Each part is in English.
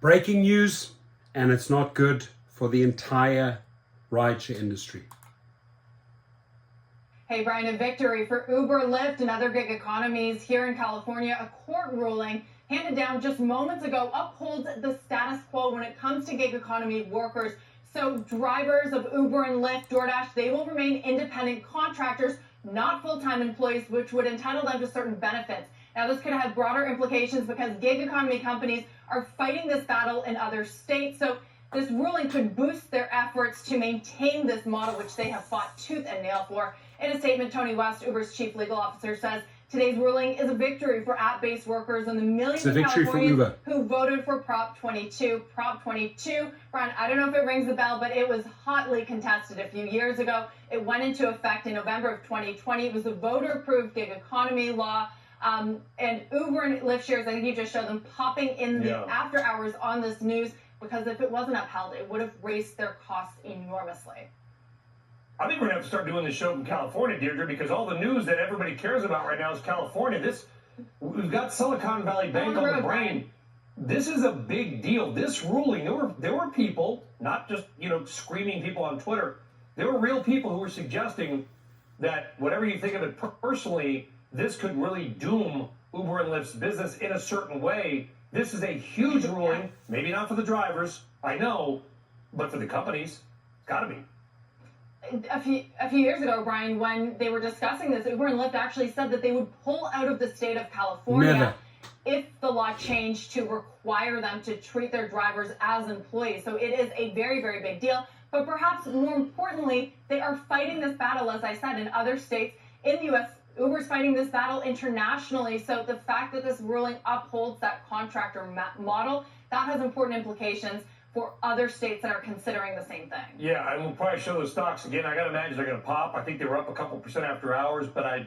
Breaking news, and it's not good for the entire rideshare industry. Hey, Brian, a victory for Uber, Lyft, and other gig economies here in California. A court ruling handed down just moments ago upholds the status quo when it comes to gig economy workers. So drivers of Uber and Lyft, DoorDash, they will remain independent contractors, not full-time employees, which would entitle them to certain benefits. Now, this could have broader implications because gig economy companies are fighting this battle in other states. So this ruling could boost their efforts to maintain this model, which they have fought tooth and nail for. In a statement, Tony West, Uber's chief legal officer, says today's ruling is a victory for app-based workers and the millions of Californians who voted for Prop 22. Prop 22, Brian, I don't know if it rings a bell, but it was hotly contested a few years ago. It went into effect in November of 2020. It was the voter-approved gig economy law. And Uber and Lyft shares, I think you just showed them popping in the after hours on this news, because if it wasn't upheld, it would have raised their costs enormously. I think we're going to have to start doing this show in California, Deirdre, because all the news that everybody cares about right now is California. We've got Silicon Valley Bank on the brain. This is a big deal. This ruling, there were people, not just, screaming people on Twitter. There were real people who were suggesting that whatever you think of it personally, this could really doom Uber and Lyft's business in a certain way. This is a huge ruling, maybe not for the drivers, I know, but for the companies, it's got to be. A few years ago, Brian, when they were discussing this, Uber and Lyft actually said that they would pull out of the state of California if the law changed to require them to treat their drivers as employees. So it is a very, very big deal. But perhaps more importantly, they are fighting this battle, as I said, in other states. In the U.S., Uber's fighting this battle internationally. So the fact that this ruling upholds that contractor model, that has important implications for other states that are considering the same thing. Yeah, and we'll probably show those stocks again. I got to imagine they're going to pop. I think they were up a couple % after hours, but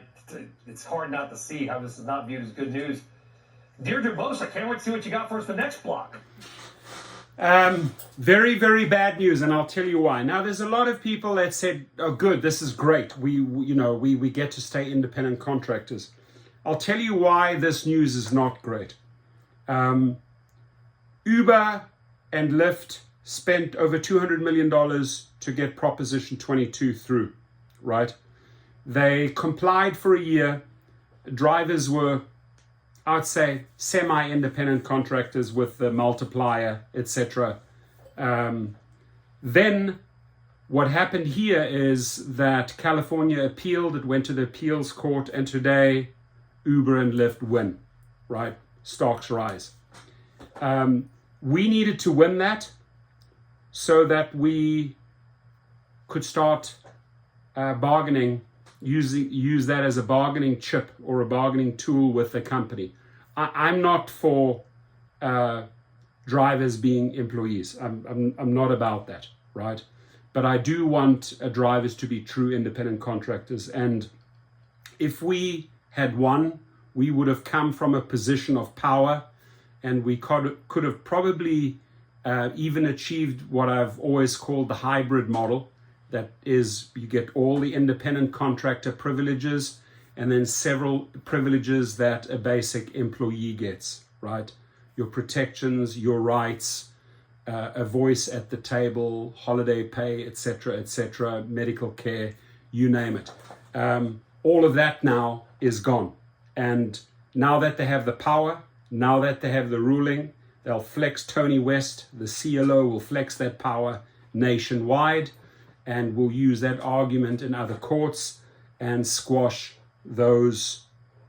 it's hard not to see how this is not viewed as good news. Deirdre Bose, I can't wait to see what you got for us the next block. Very, very bad news, and I'll tell you why. Now, there's a lot of people that said, "Oh, good, this is great. We get to stay independent contractors." I'll tell you why this news is not great. Uber and Lyft spent over $200 million to get Proposition 22 through, right? They complied for a year. Drivers were, I'd say, semi-independent contractors with the multiplier, etc. Then what happened here is that California appealed. It went to the appeals court, and today Uber and Lyft win, right? Stocks rise. We needed to win that so that we could start bargaining, use that as a bargaining chip or a bargaining tool with the company. I'm not for drivers being employees. I'm not about that, right? But I do want drivers to be true independent contractors. And if we had won, we would have come from a position of power, and we could have probably even achieved what I've always called the hybrid model. That is, you get all the independent contractor privileges and then several privileges that a basic employee gets, right? Your protections, your rights, a voice at the table, holiday pay, etc., medical care, you name it. All of that now is gone. And now that they have the power, now that they have the ruling, they'll flex Tony West, the CLO will flex that power nationwide, and will use that argument in other courts and squash those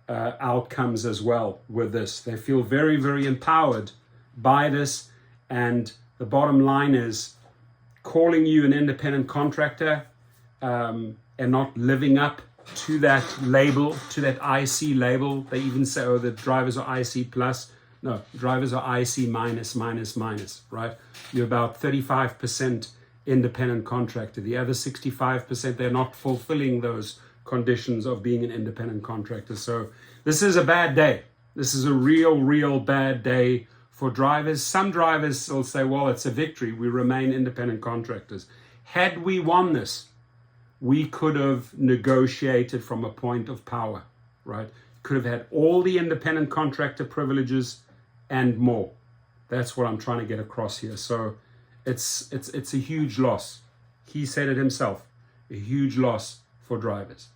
outcomes as well with this. They feel very, very empowered by this, and the bottom line is calling you an independent contractor and not living up to that label, to that IC label. They even say, oh, the drivers are IC plus. No, drivers are IC minus, right? You're about 35% independent contractor. The other 65%, they're not fulfilling those conditions of being an independent contractor. So this is a bad day. This is a real bad day for drivers. Some drivers will say, well, it's a victory. We remain independent contractors. Had we won this, we could have negotiated from a point of power, right? Could have had all the independent contractor privileges and more. That's what I'm trying to get across here. So it's a huge loss. He said it himself, a huge loss for drivers.